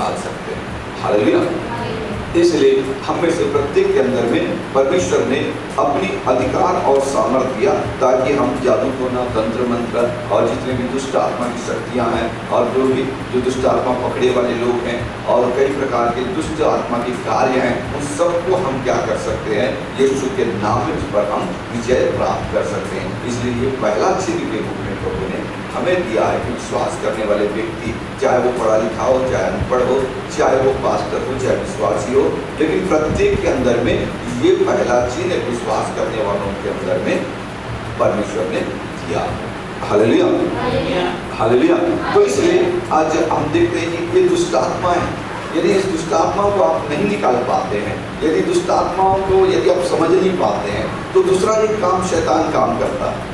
निकाल सकते हैं। हालेलुया। इसलिए हम में से प्रत्येक के अंदर में परमेश्वर ने अपनी अधिकार और सामर्थ्य दिया ताकि हम जादू टोना, तंत्र मंत्र और जितने भी दुष्ट आत्मा की शक्तियाँ हैं और जो दुष्ट आत्मा पकड़े वाले लोग हैं और कई प्रकार के दुष्ट आत्मा के कार्य हैं, उन सबको हम क्या कर सकते हैं, यीशु के नाम में उस पर हम विजय प्राप्त कर सकते हैं। इसलिए ये पहला चिन्ह के रूप में प्रभु ने हमें दिया है कि विश्वास करने वाले व्यक्ति, चाहे वो पढ़ा लिखा हो, चाहे अनपढ़ हो, चाहे वो पास्टर हो, चाहे विश्वासी हो, लेकिन प्रत्येक के अंदर में ये पहला चिन्ह विश्वास करने वालों के अंदर में परमेश्वर ने दिया। Hallelujah, hallelujah. तो इसलिए आज हम देखते हैं कि ये दुष्ट आत्मा है। यदि इस दुष्ट आत्माओं को आप नहीं निकाल पाते हैं, यदि दुष्ट आत्माओं को यदि आप समझ नहीं पाते हैं, तो दूसरा एक काम शैतान काम करता है।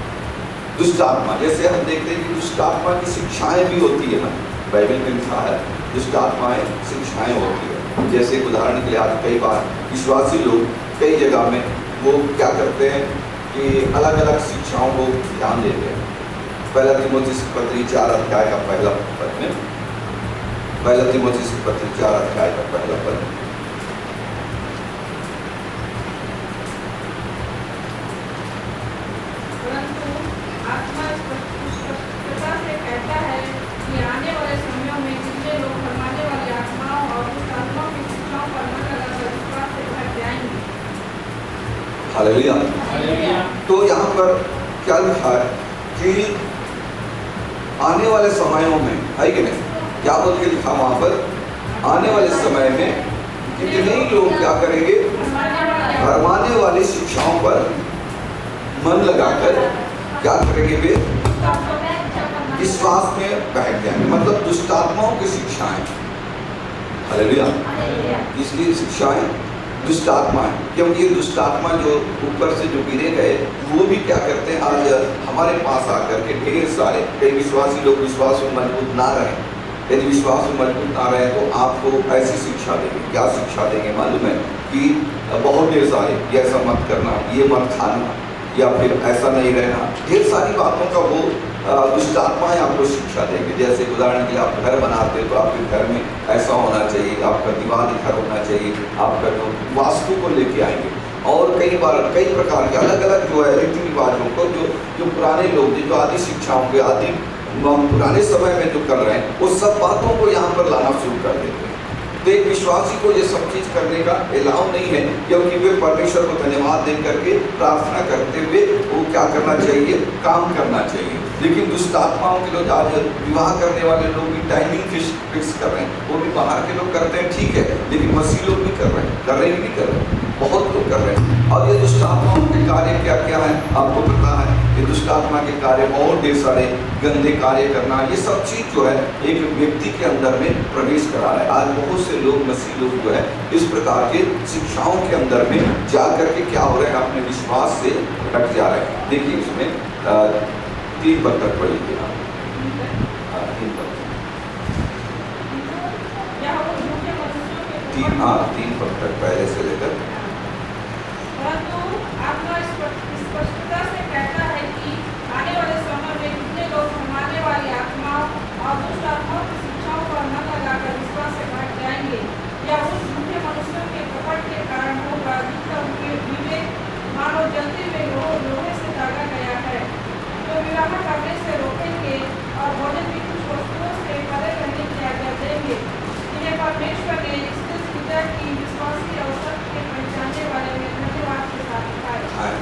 दुष्ट आत्मा, जैसे हम देखते हैं कि दुष्ट आत्मा की शिक्षाएं भी होती है ना, बाइबल में लिखा है दुष्ट आत्माएं शिक्षाएं होती है। जैसे उदाहरण के लिए आज कई बार विश्वासी लोग कई जगह में वो क्या करते हैं कि अलग अलग शिक्षाओं को ध्यान देते हैं। पहला तीमुथियुस की पत्री 4 अध्याय का पहला पद में, पहला तीमुथियुस की पत्री 4 अध्याय का पहला पद, हालेलुया। तो यहाँ पर क्या लिखा है कि आने वाले समयों में, है कि नहीं, क्या बोल के लिखा वहाँ पर, आने वाले समय में कितने ही लोग क्या करेंगे, भरमाने वाली शिक्षाओं पर मन लगाकर क्या करेंगे, वे विश्वास में बहक जाएंगे। मतलब दुष्ट आत्माओं की शिक्षाएं, हालेलुया, इसकी शिक्षाएं दुष्ट आत्मा है। क्योंकि ये दुष्ट आत्मा जो ऊपर से जो गिरे गए, वो भी क्या करते हैं, आज हमारे पास आकर के ढेर सारे कई विश्वासी लोग विश्वास में मजबूत ना रहे। यदि विश्वास में मजबूत ना रहे तो आपको ऐसी शिक्षा देंगे। क्या शिक्षा देंगे मालूम है कि बहुत ढेर सारे, ये ऐसा मत करना, ये मत खाना, या फिर ऐसा नहीं रहना, ढेर सारी बातों का वो दुष्ट आत्माएं आपको शिक्षा देंगे। जैसे उदाहरण के लिए आप घर बनाते हो तो आपके घर में ऐसा होना चाहिए, आपका दीवार घर होना चाहिए, आपका जो वास्तु को लेके आएंगे। और कई बार कई प्रकार के अलग अलग जो है रीति रिवाजों को जो पुराने लोग जो आदि शिक्षाओं के आदि पुराने समय में जो कर रहे हैं, वो सब बातों को यहाँ पर लाना शुरू कर देते हैं। तो एक विश्वासी को ये सब चीज़ करने का अलाउ नहीं है, क्योंकि वे परमेश्वर को धन्यवाद दे करके प्रार्थना करते हुए वो क्या करना चाहिए, काम करना चाहिए। लेकिन दुष्ट आत्माओं के लोग आज विवाह करने वाले लोग भी टाइमिंग फिक्स कर रहे हैं, वो भी बाहर के लोग करते हैं, ठीक है, लेकिन मसीह लोग भी कर रहे हैं, कर रहे हैं, नहीं कर रहे हैं, बहुत लोग कर रहे हैं। और ये दुष्ट आत्माओं के कार्य क्या क्या है आपको पता है। ये दुष्ट आत्मा के कार्य बहुत ढेर सारे गंदे कार्य करना, ये सब चीज़ जो है एक व्यक्ति के अंदर में प्रवेश करा है। आज बहुत से लोग, मसीह लोग जो है इस प्रकार के शिक्षाओं के अंदर में जा करके क्या हो रहे हैं, अपने विश्वास से हट जा रहे हैं। देखिए इसमें 3 पद तक पढ़िए आप, 3 पद, 3 पद तक पहले से लेकर। परंतु आत्मा स्पष्टता से कहता है कि आने वाले समय में कितने लोग भरमाने वाली आत्माओं और दुष्ट आत्माओं की शिक्षाओं पर मन लगाकर विश्वास से भटक जाएंगे, या उस झूठे मनुष्यों के कपट के कारण होगा जिनका विवेक मानो जलते हुए लोहे से दागा गया है, जो विवाह करने से रोकेंगे और भोजन की कुछ वस्तुओं से परे रहने की आज्ञा देंगे, जिन्हें परमेश्वर ने इससे सीधा की विश्वासी और सत्य के पहचानने वाले में धन्यवाद के साथ दिखाया।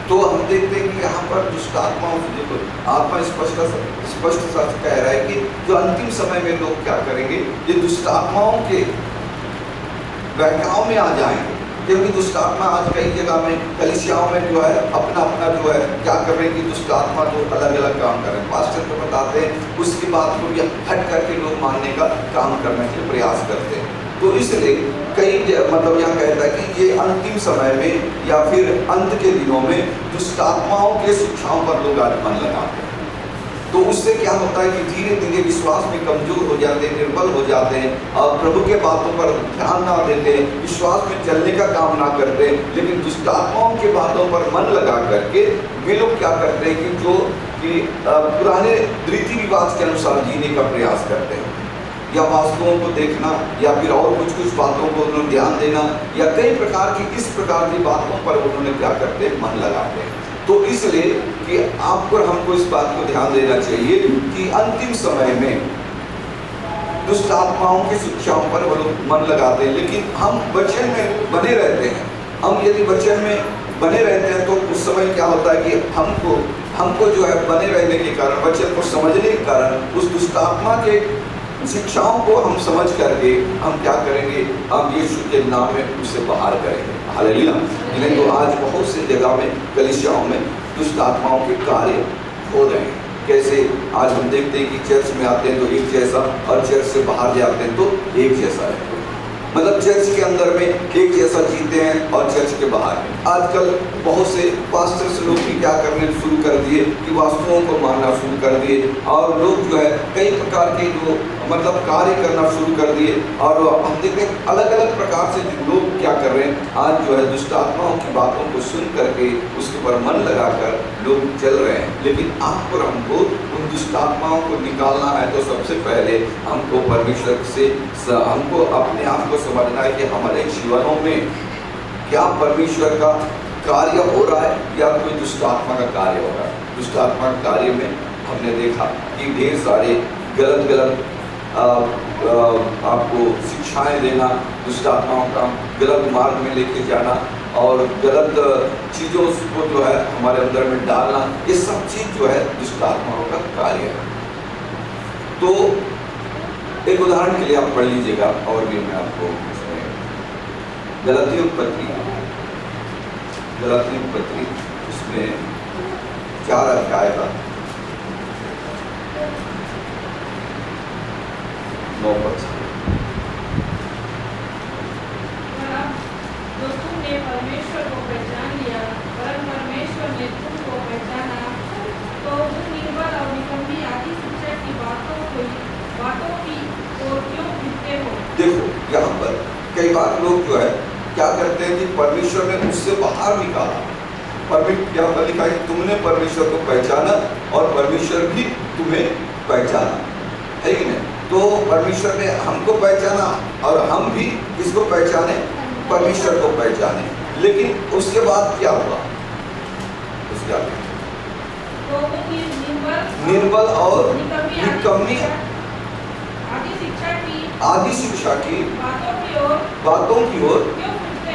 तो हम देखते हैं कि यहाँ पर दुष्ट आत्माओं से देखो, आत्मा स्पष्ट सच कह रहा है कि जो अंतिम समय में लोग क्या करेंगे, ये दुष्ट आत्माओं के बहकाव में आ जाएंगे। क्योंकि दुष्ट आत्मा आज कई जगह में कलीसियाओं में जो है अपना अपना जो है क्या कर रहे हैं कि दुष्ट आत्मा जो अलग अलग काम कर रहे हैं, पास्टर को बताते हैं, उसकी बात को भी हट करके लोग मानने का काम करने के लिए प्रयास करते हैं। तो इसलिए कई मतलब यहाँ कहता है कि ये अंतिम समय में या फिर अंत के दिनों में दुष्ट आत्माओं के शिक्षाओं पर लोग आज मन लगाते हैं। तो उससे क्या होता है कि धीरे धीरे विश्वास में कमजोर हो जाते हैं, निर्बल हो जाते हैं और प्रभु के बातों पर ध्यान ना देते हैं, विश्वास में चलने का काम ना करते हैं। लेकिन दुष्ट आत्माओं के बातों पर मन लगा करके वे लोग क्या करते हैं कि जो कि पुराने रीति रिवाज के अनुसार जीने का प्रयास करते हैं। या वास्तुओं को देखना या फिर और कुछ बातों को उन्होंने ध्यान देना या कई प्रकार की इस प्रकार की बातों पर उन्होंने क्या करते हैं, मन लगाते हैं। तो इसलिए कि आपको और हमको इस बात को ध्यान देना चाहिए कि अंतिम समय में दुष्ट आत्माओं की शिक्षाओं पर वो लोग मन लगाते हैं, लेकिन हम वचन में बने रहते हैं। हम यदि वचन में बने रहते हैं तो उस समय क्या होता है कि हमको जो है बने रहने के कारण, वचन को समझने के कारण उस दुष्ट आत्मा के शिक्षाओं को हम समझ करके हम क्या करेंगे, हम यीशु के नाम में उसे बाहर करेंगे। हालेलुया। नहीं तो आज बहुत सी जगह में कलीसियाओं में दुष्ट आत्माओं के कार्य हो रहे हैं। कैसे आज हम देखते हैं कि चर्च में आते हैं तो एक जैसा और चर्च से बाहर जाते हैं तो एक जैसा है। मतलब चर्च के अंदर में एक जैसा जीते हैं और चर्च के बाहर में। आजकल बहुत से पास्टर्स लोग भी क्या करने शुरू कर दिए कि वास्तुओं को मानना शुरू कर दिए और लोग जो है कई प्रकार के जो मतलब कार्य करना शुरू कर दिए। और हम देखते हैं अलग अलग प्रकार से लोग क्या कर रहे हैं, आज जो है दुष्ट आत्माओं की बातों को सुन करके उसके ऊपर मन लगाकर लोग चल रहे हैं। लेकिन आपको और हमको उन दुष्ट आत्माओं को निकालना है तो सबसे पहले हमको परमेश्वर से हमको अपने आप को समझना है कि हमारे जीवनों में क्या परमेश्वर का कार्य हो रहा है या कोई दुष्ट आत्मा का कार्य हो रहा है। दुष्ट आत्मा के कार्य में हमने देखा कि ढेर सारे गलत आपको शिक्षाएं देना, दुष्ट आत्माओं का गलत मार्ग में लेके जाना और गलत चीज़ों को जो है हमारे अंदर में डालना, ये सब चीज़ जो है दुष्ट आत्माओं का कार्य है। तो एक उदाहरण के लिए आप पढ़ लीजिएगा और भी मैं आपको गलातियों पत्री उसमें 4 अध्याय का 9 पद। तो तुमने परमेश्वर को पहचान लिया, वरन परमेश्वर ने तुमको पहचाना, तो तुम निर्बल और निकम्मी आदि शिक्षा की बातों की ओर क्यों फिरते हो। देखो यहाँ पर कई बार लोग जो है क्या करते हैं कि परमेश्वर ने उससे बाहर निकाला। परमेश्वर लिखा है तुमने परमेश्वर को पहचाना और परमेश्वर भी तुम्हें पहचाना, है कि नहीं। तो परमेश्वर ने हमको पहचाना और हम भी किसको पहचाने, परमेश्वर को पहचाने। लेकिन उसके बाद क्या हुआ, उसके आगे निर्बल और निकम्मी आदि शिक्षा की बातों की ओर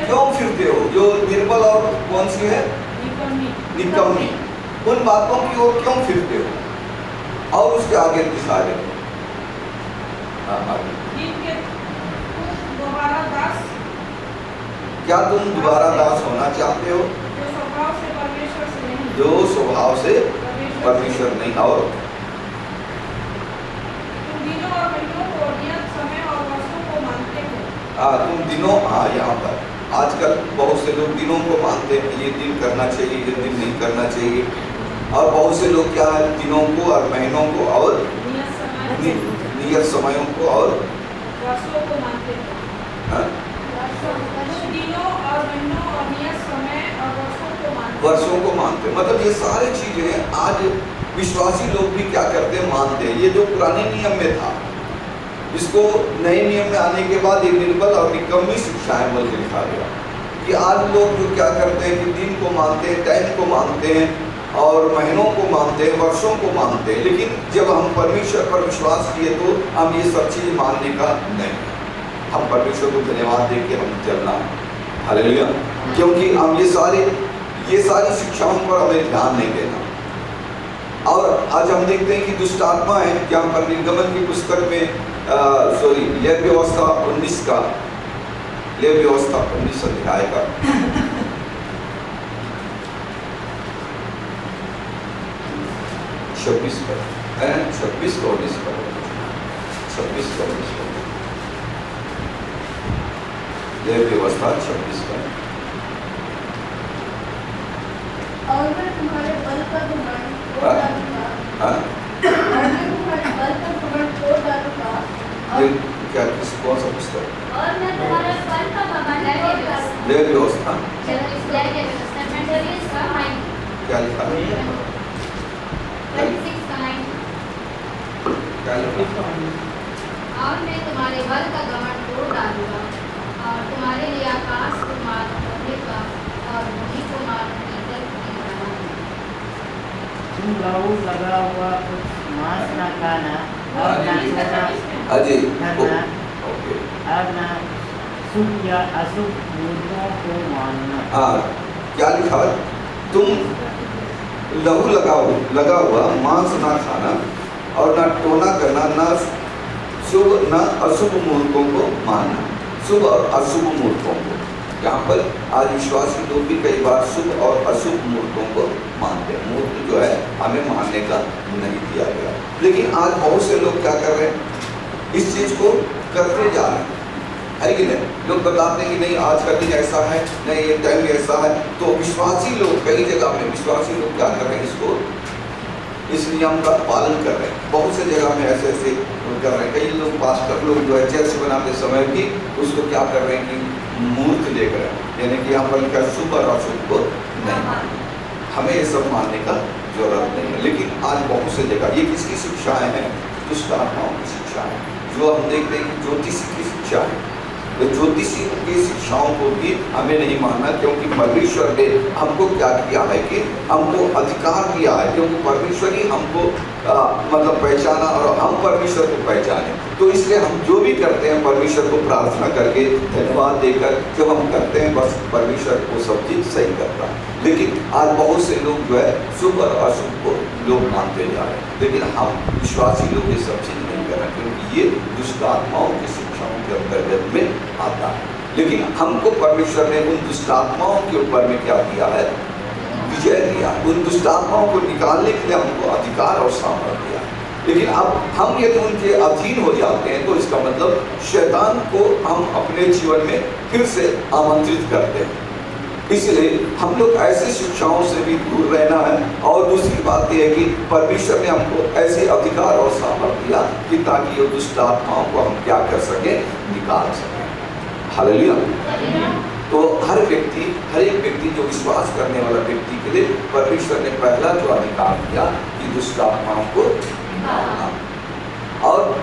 क्यों फिरते हो। जो निर्बल और कौन सी है, निकम्मी, उन बातों की ओर क्यों फिरते हो। और उसके आगे दिखा रहे क्या तुम दोबारा दास होना चाहते हो, जो स्वभाव से परमेश्वर नहीं। और तुम दिनों, यहाँ पर आजकल बहुत से लोग दिनों को मानते हैं, ये दिन करना चाहिए, ये दिन नहीं करना चाहिए। और बहुत से लोग क्या है, दिनों को और महीनों को और नियत समयों को और वर्षों को मानते हैं। दिनों और महीनों और नियत समय और वर्षों को मानते हैं। मतलब ये सारी चीजें आज विश्वासी लोग भी क्या करते हैं, मानते हैं। ये जो पुराने नियम में था, इसको नए नियम में आने के बाद ये निर्बल और निकम्मी शिक्षाएं बोल के लिखा गया कि आज लोग जो क्या करते हैं कि दिन को मानते हैं, टाइम को मानते हैं और महीनों को मानते हैं, वर्षों को मानते हैं। लेकिन जब हम परमेश्वर पर विश्वास किए तो हम ये सब चीज़ मानने का नहीं, हम परमेश्वर को धन्यवाद दे के हम चलना है। हालेलुया। क्योंकि हम ये सारी शिक्षाओं पर हमें ध्यान नहीं देना। और आज हम देखते हैं कि दुष्ट आत्मा है, जहाँ पर निर्गमन की पुस्तक में लेवी व्यवस्था 19 का, लेवी व्यवस्था 19 अध्याय का 26 पर 26 को 19 पर 26 को 19 पर लेवी व्यवस्था 26 पर। और मैं तुम्हारे बल का घमंड तोड़ डालूंगा, और मैं तुम्हारे बल का घमंड तोड़ डालूंगा। क्या किस कौन सा पुस्तक? और मैं तुम्हारे बल का घमंड तोड़ डालूंगा। लेवी व्यवस्था क्या लिखा है? क्या लिखा है? और मैं तुम्हारे बल का घमंड तोड़ डालूंगा और तुम्हारे लिए आकाश को मार्ग करने का और भूमि को मार्ग भीतर की बनाऊंगा। तुम लहू लगा हुआ कुछ मांस न खाना और न सोना अजय करना ओके और न शुभ या अशुभ मूर्तों को मानना। हाँ क्या लिखा है? तुम लहू लगा हुआ मांस ना खाना और ना टोना करना, ना शुभ ना अशुभ मुहूर्तों को मानना। शुभ और अशुभ मुहूर्तों को, यहाँ पर आज विश्वासी लोग भी कई बार शुभ और अशुभ मुहूर्तों को मानते हैं। मुहूर्त जो है हमें मानने का नहीं दिया गया, लेकिन आज बहुत से लोग क्या कर रहे हैं, इस चीज को करते जा रहे हैं, है कि नहीं? लोग बताते हैं कि नहीं आज का दिन ऐसा है, नहीं ये टाइम ऐसा है। तो विश्वासी लोग कई जगह में विश्वासी लोग क्या कर रहे हैं, इसको इस नियम का पालन कर रहे हैं। बहुत से जगह में ऐसे ऐसे कर रहे हैं। कई लोग पास्टर लोग जो है चर्च बनाते समय भी उसको क्या कर रहे हैं कि मुहूर्त लेकर, यानी कि यहाँ पर लिखा शुभ और अशुभ को नहीं मानना। हमें ये सब मानने का जरूरत नहीं है। लेकिन आज बहुत से जगह ये किसकी शिक्षाएं हैं? दुष्ट आत्माओं की शिक्षाएं, जो हम देखते हैं कि ज्योतिषी की शिक्षा है। तो ज्योतिषी की शिक्षाओं को भी हमें नहीं मानना, क्योंकि परमेश्वर ने हमको क्या किया है कि हमको अधिकार दिया है, क्योंकि परमेश्वर ही हमको मतलब पहचाना और हम परमेश्वर को पहचाने। तो इसलिए हम जो भी करते हैं परमेश्वर को प्रार्थना करके धन्यवाद देकर जब हम करते हैं, बस परमेश्वर को सब चीज सही करता है। लेकिन आज बहुत से लोग जो है शुभ और अशुभ को लोग मानते जा रहे हैं, लेकिन हम विश्वासी लोग ये सब चीज नहीं कर रहे, क्योंकि ये दुष्ट आत्माओं की शिक्षाओं के अंतर्गत में आता है। लेकिन हमको परमेश्वर ने उन दुष्ट आत्माओं के ऊपर में क्या दिया है? विजय दिया। उन दुष्ट आत्माओं को निकालने के लिए हमको अधिकार और सामर्थ्य दिया। लेकिन अब हम यदि उनके अधीन हो जाते हैं, तो इसका मतलब शैतान को हम अपने जीवन में फिर से आमंत्रित करते हैं। इसलिए हम लोग ऐसी शिक्षाओं से भी दूर रहना है। और दूसरी बात यह है कि परमेश्वर ने हमको ऐसे अधिकार और सामर्थ्य दिया कि ताकि ये दुष्ट आत्माओं को हम क्या कर सके, निकाल सके। हालेलुया। तो हर एक व्यक्ति जो विश्वास करने वाला व्यक्ति के लिए परमेश्वर ने पहला जो अधिकार दिया कि दुष्ट आत्माओं को निकालना। और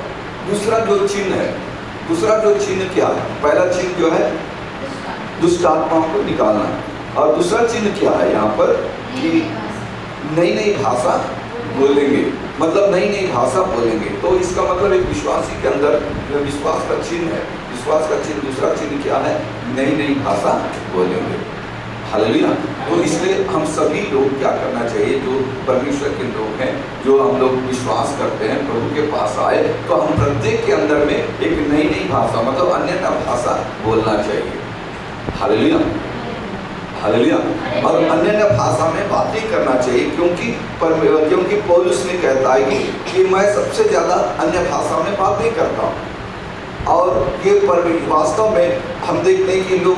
दूसरा जो चिन्ह है, दूसरा जो चिन्ह क्या है? पहला चिन्ह जो है दुष्ट आत्माओं को निकालना, और दूसरा चिन्ह क्या है यहाँ पर कि नई नई भाषा बोलेंगे, मतलब नई नई भाषा बोलेंगे। तो इसका मतलब एक विश्वासी के अंदर जो विश्वास का चिन्ह है, विश्वास का चिन्ह दूसरा चिन्ह क्या है? नई नई भाषा बोलेंगे। हालेलुया। तो इसलिए हम सभी लोग क्या करना चाहिए, जो परमेश्वर के लोग हैं, जो हम लोग विश्वास करते हैं, प्रभु के पास आए, तो हम प्रत्येक के अंदर में एक नई नई भाषा मतलब अन्य भाषा बोलना चाहिए। Hallelujah, hallelujah. और अन्य भाषा में बातें करना चाहिए, क्योंकि पौलुस ने कहता है कि मैं सबसे ज़्यादा अन्य भाषा में बातें करता हूँ। और ये वास्तव में हम देखते हैं कि लोग